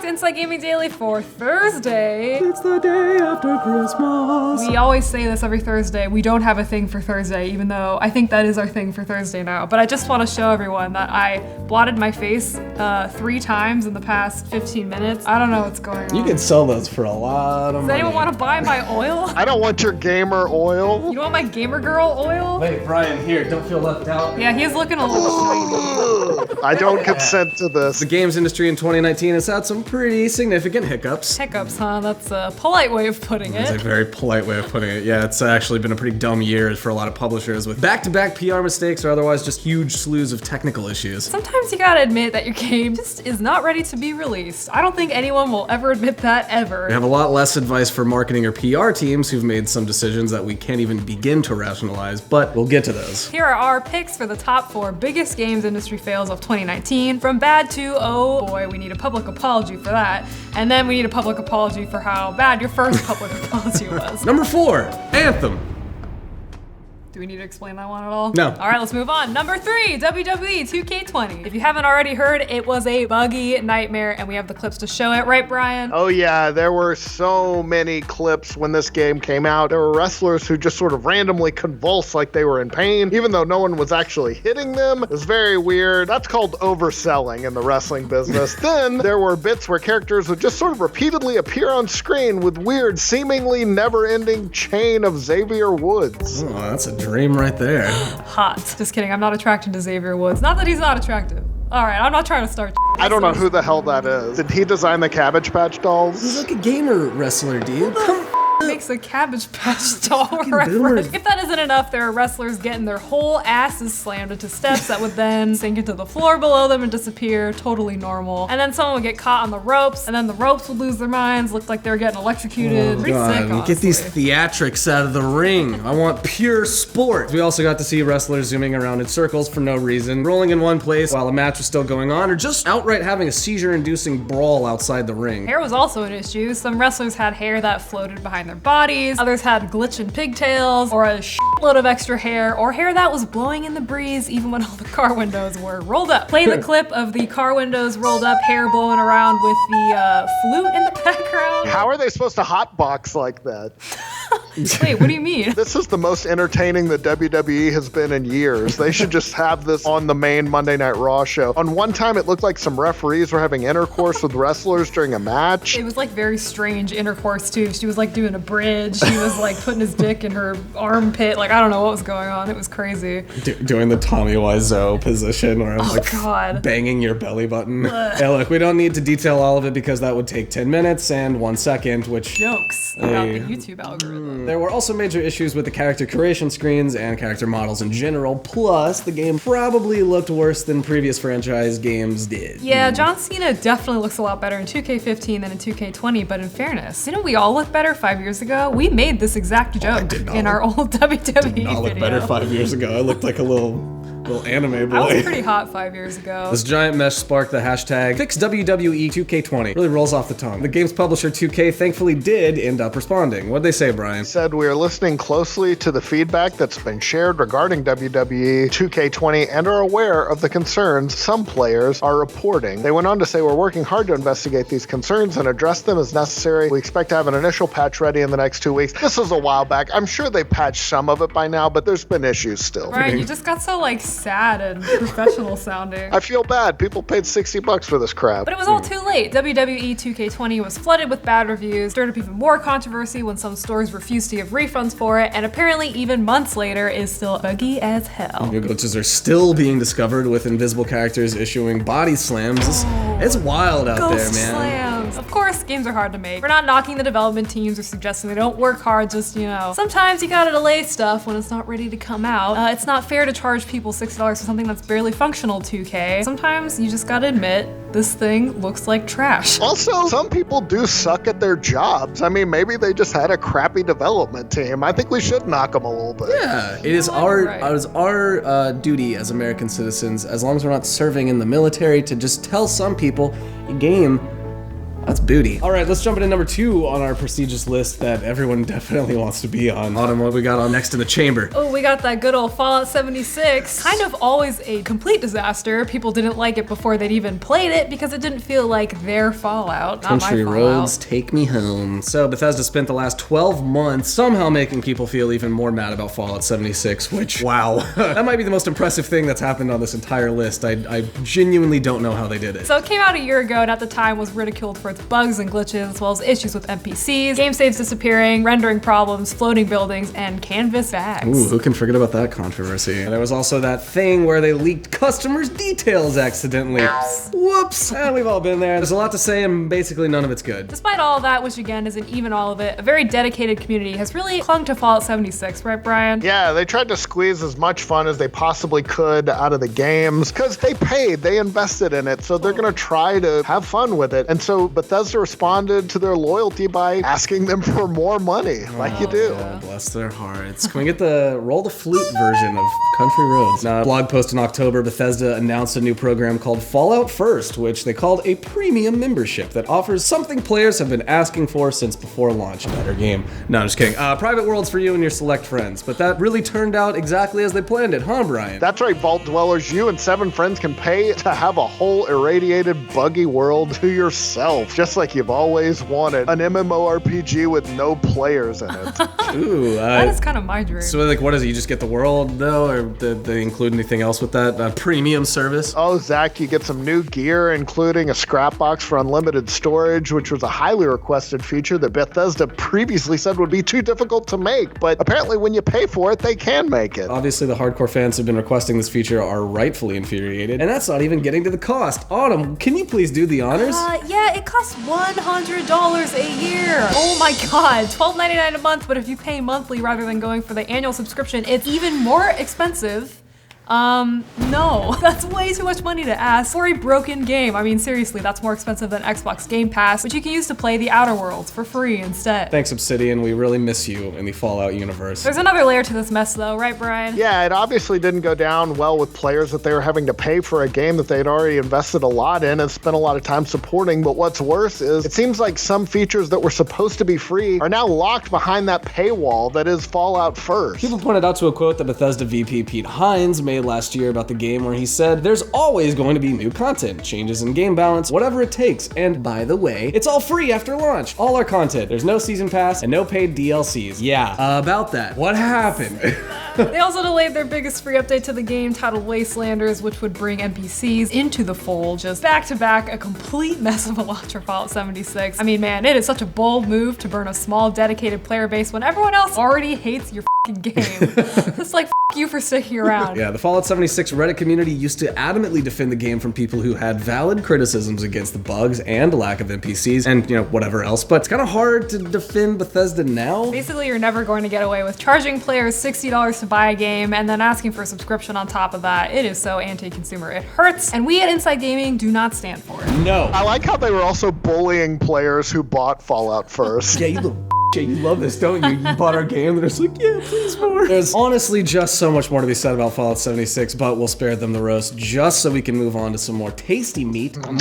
to Inside Gaming Daily for Thursday. It's the day after Christmas. We always say this every Thursday. We don't have a thing for Thursday, even though I think that is our thing for Thursday now. But I just want to show everyone that I blotted my face 3 times in the past 15 minutes. I don't know what's going on. You can sell those for a lot of money. Does anyone want to buy my oil? I don't want your gamer oil. You want my gamer girl oil? Wait, Brian, here, don't feel left out. Yeah, he's looking a little shiny. I don't consent to this. The games industry in 2019 has had some pretty significant hiccups. Hiccups, huh? That's a polite way of putting That's a it. very polite way of putting it. Yeah, it's actually been a pretty dumb year for a lot of publishers with back-to-back PR mistakes or otherwise just huge slews of technical issues. Sometimes you gotta admit that your game just is not ready to be released. I don't think anyone will ever admit that ever. We have a lot less advice for marketing or PR teams who've made some decisions that we can't even begin to rationalize, but we'll get to those. Here are our picks for the top 4 biggest games industry fails of 2019. From bad to, oh boy, we need a public apology for that. And then we need a public apology for how bad your first public apology was. Number 4, Anthem. Do we need to explain that one at all? No. All right, let's move on. Number 3, WWE 2K20. If you haven't already heard, it was a buggy nightmare, and we have the clips to show it, right, Brian? Oh yeah, there were so many clips when this game came out. There were wrestlers who just sort of randomly convulsed like they were in pain, even though no one was actually hitting them. It was very weird. That's called overselling in the wrestling business. Then there were bits where characters would just sort of repeatedly appear on screen with weird, seemingly never-ending chain of Xavier Woods. Oh, that's a dream right there. Hot. Just kidding, I'm not attracted to Xavier Woods. Not that he's not attractive. All right, I'm not trying to start. I don't know who the hell that is. Did he design the Cabbage Patch dolls? He's like a gamer wrestler, dude. Come Makes a Cabbage Patch doll boomer. reference. If that isn't enough, there are wrestlers getting their whole asses slammed into steps that would then sink into the floor below them and disappear. Totally normal. And then someone would get caught on the ropes, and then the ropes would lose their minds, look like they were getting electrocuted. Pretty sick, honestly. Get these theatrics out of the ring. I want pure sport. We also got to see wrestlers zooming around in circles for no reason, rolling in one place while a match was still going on, or just outright having a seizure-inducing brawl outside the ring. Hair was also an issue. Some wrestlers had hair that floated behind their bodies, others had glitching pigtails, or a shitload of extra hair, or hair that was blowing in the breeze even when all the car windows were rolled up. Play the clip of the car windows rolled up, hair blowing around with the flute in the background. How are they supposed to hotbox like that? Wait, what do you mean? This is the most entertaining the WWE has been in years. They should just have this on the main Monday Night Raw show. On one time, it looked like some referees were having intercourse with wrestlers during a match. It was like very strange intercourse too. She was like doing a bridge. He was like putting his dick in her armpit. Like, I don't know what was going on. It was crazy. Doing the Tommy Wiseau position where I'm God. banging your belly button. Hey, look, we don't need to detail all of it because that would take 10 minutes and 1 second, which... Jokes about the YouTube algorithm. There were also major issues with the character creation screens and character models in general, plus the game probably looked worse than previous franchise games did. Yeah, John Cena definitely looks a lot better in 2K15 than in 2K20, but in fairness, didn't we all look better 5 years ago? We made this exact joke in our old WWE Did not look video. better 5 years ago. I looked like a little anime boy. I was pretty hot 5 years ago. This giant mesh sparked the hashtag #FixWWE 2K20. Really rolls off the tongue. The game's publisher 2K thankfully did end up responding. What'd they say, Brian? Said we are listening closely to the feedback that's been shared regarding WWE 2K20 and are aware of the concerns some players are reporting. They went on to say we're working hard to investigate these concerns and address them as necessary. We expect to have an initial patch ready in the next 2 weeks. This was a while back. I'm sure they patched some of it by now, but there's been issues still. Brian, you just got so like sad and professional sounding. I feel bad. People paid $60 for this crap. But it was all too late. WWE 2K20 was flooded with bad reviews, stirred up even more controversy when some stores refused to give refunds for it, and apparently even months later is still buggy as hell. New glitches are still being discovered with invisible characters issuing body slams. It's wild out there, Ghost man. slams. Of course, games are hard to make. We're not knocking the development teams or suggesting they don't work hard, just, you know, sometimes you gotta delay stuff when it's not ready to come out. It's not fair to charge people $6 for something that's barely functional, 2K. Sometimes you just gotta admit, this thing looks like trash. Also, some people do suck at their jobs. I mean, maybe they just had a crappy development team. I think we should knock them a little bit. Yeah, it is our duty as American citizens, as long as we're not serving in the military, to just tell some people, your game That's booty. All right, let's jump into number 2 on our prestigious list that everyone definitely wants to be on. Autumn, what we got on next in the chamber? Oh, we got that good old Fallout 76. Kind of always a complete disaster. People didn't like it before they'd even played it because it didn't feel like their Fallout, not my Country Fallout. roads, take me home. So Bethesda spent the last 12 months somehow making people feel even more mad about Fallout 76, which, wow. That might be the most impressive thing that's happened on this entire list. I genuinely don't know how they did it. So it came out a year ago and at the time was ridiculed for its bugs and glitches, as well as issues with NPCs, game saves disappearing, rendering problems, floating buildings, and canvas bags. Ooh, who can forget about that controversy? And there was also that thing where they leaked customers' details accidentally. Whoops. We've all been there. There's a lot to say and basically none of it's good. Despite all of that, which again isn't even all of it, a very dedicated community has really clung to Fallout 76, right, Brian? Yeah, they tried to squeeze as much fun as they possibly could out of the games because they paid, they invested in it, so they're gonna try to have fun with it. And so Bethesda responded to their loyalty by asking them for more money, like you do. Yeah, bless their hearts. Can we get the roll the flute version of Country Roads? Now, a blog post in October, Bethesda announced a new program called Fallout First, which they called a premium membership that offers something players have been asking for since before launch. A better game. No, I'm just kidding. Private worlds for you and your select friends. But that really turned out exactly as they planned it, huh, Brian? That's right, Vault Dwellers. You and 7 friends can pay to have a whole irradiated, buggy world to yourself, just like you've always wanted. An MMORPG with no players in it. Ooh, That is kind of my dream. so like, what is it? You just get the world, though, or did they include anything else with that premium service? Oh, Zach, you get some new gear, including a scrap box for unlimited storage, which was a highly requested feature that Bethesda previously said would be too difficult to make. But apparently when you pay for it, they can make it. Obviously, the hardcore fans who've been requesting this feature are rightfully infuriated, and that's not even getting to the cost. Autumn, can you please do the honors? Yeah, it costs $100 a year. Oh my god, $12.99 a month, but if you pay monthly rather than going for the annual subscription, it's even more expensive. No, that's way too much money to ask for a broken game. I mean, seriously, that's more expensive than Xbox Game Pass, which you can use to play the Outer Worlds for free instead. Thanks, Obsidian. We really miss you in the Fallout universe. There's another layer to this mess though, right, Brian? Yeah, it obviously didn't go down well with players that they were having to pay for a game that they'd already invested a lot in and spent a lot of time supporting. But what's worse is it seems like some features that were supposed to be free are now locked behind that paywall that is Fallout First. People pointed out to a quote that Bethesda VP Pete Hines made last year about the game where he said, "There's always going to be new content, changes in game balance, whatever it takes. And by the way, it's all free after launch. All our content. There's no season pass and no paid DLCs." Yeah, about that. What happened? They also delayed their biggest free update to the game titled Wastelanders, which would bring NPCs into the fold, just back to back, a complete mess of a launch for Fallout 76. I mean, man, it is such a bold move to burn a small dedicated player base when everyone else already hates your f***ing game. It's like, f*** you for sticking around. Yeah, the Fallout 76 Reddit community used to adamantly defend the game from people who had valid criticisms against the bugs and lack of NPCs and, whatever else, but it's kind of hard to defend Bethesda now. Basically, you're never going to get away with charging players $60 to buy a game and then asking for a subscription on top of that. It is so anti-consumer, it hurts, and we at Inside Gaming do not stand for it. No. I like how they were also bullying players who bought Fallout First. Yeah, you little shit, you love this, don't you? You bought our game, and it's like, yeah, please more. There's honestly just so much more to be said about Fallout 76, but we'll spare them the roast just so we can move on to some more tasty meat. I'm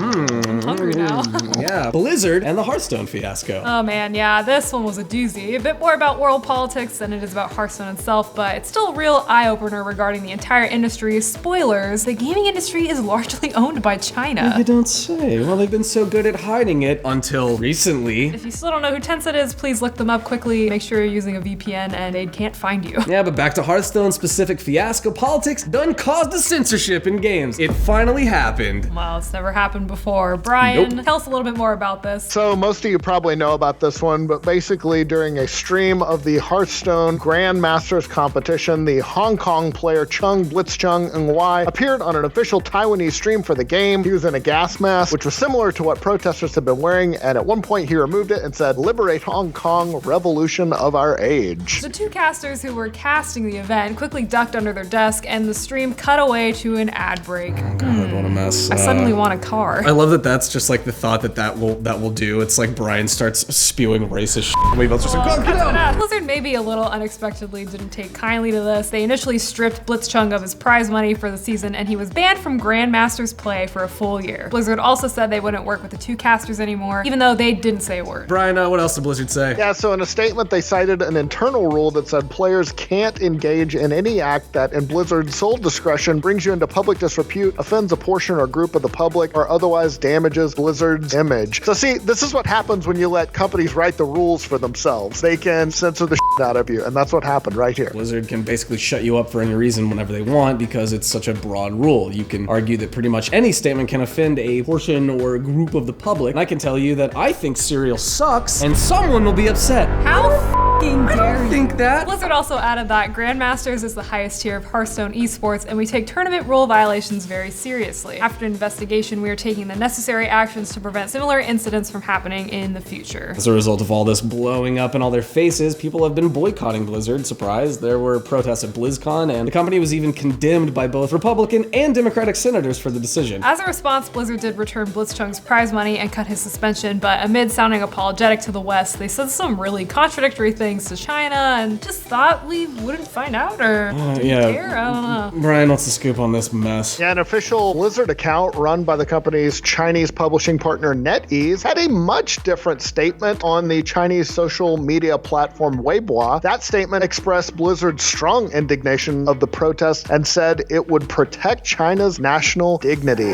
hungry now. Yeah, Blizzard and the Hearthstone fiasco. Oh man, yeah, this one was a doozy. A bit more about world politics than it is about Hearthstone itself, but it's still a real eye-opener regarding the entire industry. Spoilers, the gaming industry is largely owned by China. You don't say. Well, they've been so good at hiding it until recently. If you still don't know who Tencent is, please look them up quickly. Make sure you're using a VPN and they can't find you. Yeah, but back to Hearthstone's specific fiasco. Politics done caused a censorship in games. It finally happened. Well, it's never happened before. Brian, Nope. tell us a little bit more about this. So most of you probably know about this one, but basically during a stream of the Hearthstone Grandmasters competition, the Hong Kong player Chung Blitzchung Ngwai appeared on an official Taiwanese stream for the game. He was in a gas mask, which was similar to what protesters had been wearing, and at one point he removed it and said, "Liberate Hong Kong," gaming revolution of our age. The two casters who were casting the event quickly ducked under their desk, and the stream cut away to an ad break. God, what a mess. I suddenly want a car. I love that that's just like the thought that will do. It's like Brian starts spewing racist shit. We both just like, go, get out! Blizzard maybe a little unexpectedly didn't take kindly to this. They initially stripped Blitzchung of his prize money for the season, and he was banned from Grandmaster's play for a full year. Blizzard also said they wouldn't work with the two casters anymore, even though they didn't say a word. Brian, what else did Blizzard say? Yeah, so in a statement, they cited an internal rule that said players can't engage in any act that, in Blizzard's sole discretion, brings you into public disrepute, offends a portion or group of the public, or otherwise damages Blizzard's image. So see, this is what happens when you let companies write the rules for themselves. They can censor the shit out of you, and that's what happened right here. Blizzard can basically shut you up for any reason whenever they want because it's such a broad rule. You can argue that pretty much any statement can offend a portion or a group of the public, and I can tell you that I think cereal sucks, and someone will be upset. How f***ing dare you? Think that? Blizzard also added that Grandmasters is the highest tier of Hearthstone esports, and we take tournament rule violations very seriously. After an investigation, we are taking the necessary actions to prevent similar incidents from happening in the future. As a result of all this blowing up in all their faces, people have been boycotting Blizzard. Surprise, there were protests at BlizzCon, and the company was even condemned by both Republican and Democratic senators for the decision. As a response, Blizzard did return Blitzchung's prize money and cut his suspension, but amid sounding apologetic to the West, they said some really contradictory things to China and just thought we wouldn't find out or care. I don't know. Brian, what's the scoop on this mess? Yeah, an official Blizzard account run by the company's Chinese publishing partner NetEase had a much different statement on the Chinese social media platform Weibo. That statement expressed Blizzard's strong indignation of the protest and said it would protect China's national dignity.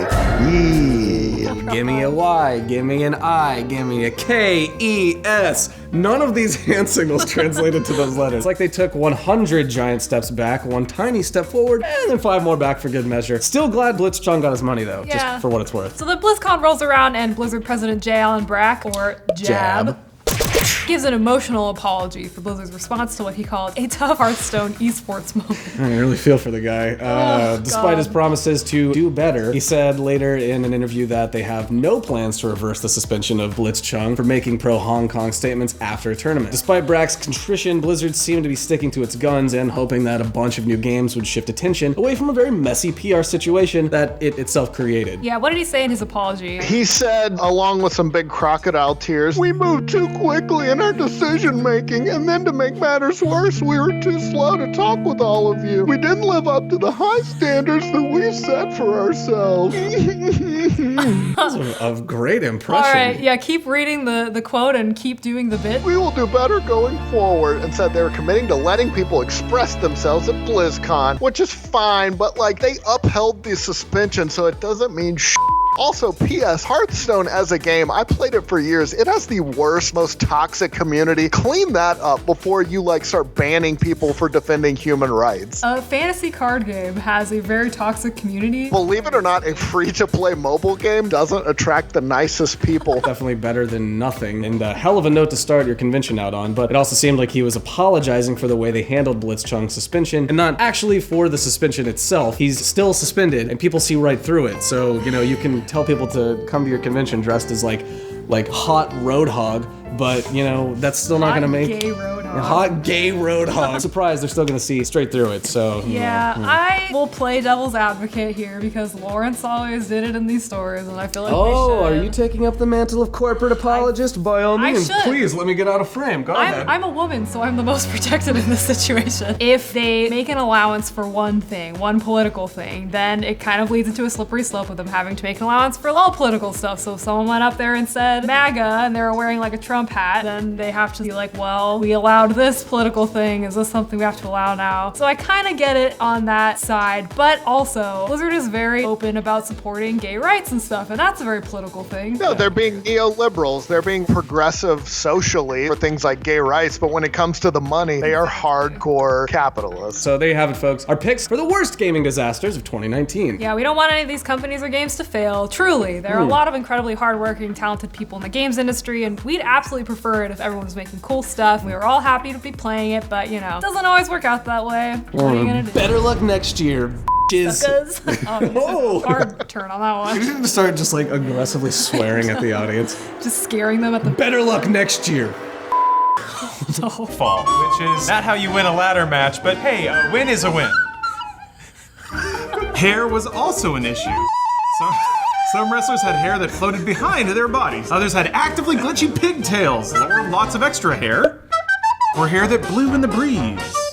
Give me a Y, give me an I, give me a K, E, S. None of these hand signals translated to those letters. It's like they took 100 giant steps back, one tiny step forward, and then 5 more back for good measure. Still glad Blitzchung got his money though, just for what it's worth. So the BlizzCon rolls around and Blizzard President J. Allen Brack, or Jab, gives an emotional apology for Blizzard's response to what he called a tough Hearthstone esports moment. I really feel for the guy. Despite his promises to do better, he said later in an interview that they have no plans to reverse the suspension of Blitzchung for making pro-Hong Kong statements after a tournament. Despite Brack's contrition, Blizzard seemed to be sticking to its guns and hoping that a bunch of new games would shift attention away from a very messy PR situation that it itself created. Yeah, what did he say in his apology? He said, along with some big crocodile tears, "We moved too quickly in our decision making, and then to make matters worse, we were too slow to talk with all of you. We didn't live up to the high standards that we set for ourselves." Of great impression. All right, yeah, keep reading the quote and keep doing the bit. "We will do better going forward," and said they were committing to letting people express themselves at BlizzCon, which is fine, but like they upheld the suspension, so it doesn't mean Also, P.S. Hearthstone as a game, I played it for years. It has the worst, most toxic community. Clean that up before you start banning people for defending human rights. A fantasy card game has a very toxic community. Believe it or not, a free-to-play mobile game doesn't attract the nicest people. Definitely better than nothing, and a hell of a note to start your convention out on, but it also seemed like he was apologizing for the way they handled Blitzchung's suspension, and not actually for the suspension itself. He's still suspended, and people see right through it, so, you can tell people to come to your convention dressed as like hot roadhog, but that's still not gonna make gay roadhog. Hot gay roadhog. Surprise, they're still gonna see straight through it. So yeah, I will play devil's advocate here because Lawrence always did it in these stores, and I feel like we should. Are you taking up the mantle of corporate apologist? By all means, please let me get out of frame. Go ahead. I'm a woman, so I'm the most protected in this situation. If they make an allowance for one thing, one political thing, then it kind of leads into a slippery slope of them having to make an allowance for all political stuff. So if someone went up there and said MAGA and they were wearing like a Trump hat, then they have to be like, well, we allowed this political thing. Is this something we have to allow now? So I kind of get it on that side, but also Blizzard is very open about supporting gay rights and stuff, and that's a very political thing. No, they're being neoliberals. They're being progressive socially for things like gay rights, but when it comes to the money, they are hardcore capitalists. So there you have it, folks. Our picks for the worst gaming disasters of 2019. Yeah, we don't want any of these companies or games to fail. Truly, there are a lot of incredibly hardworking, talented people in the games industry, and we'd absolutely prefer it if everyone was making cool stuff. We were all happy to be playing it, but it doesn't always work out that way. What are you gonna do? Better luck next year. Hard turn on that one. You need to start just aggressively swearing at the audience. Just scaring them at the better luck next year. fall, which is not how you win a ladder match, but hey, a win is a win. Hair was also an issue. Some wrestlers had hair that floated behind their bodies. Others had actively glitchy pigtails, or lots of extra hair, or hair that blew in the breeze.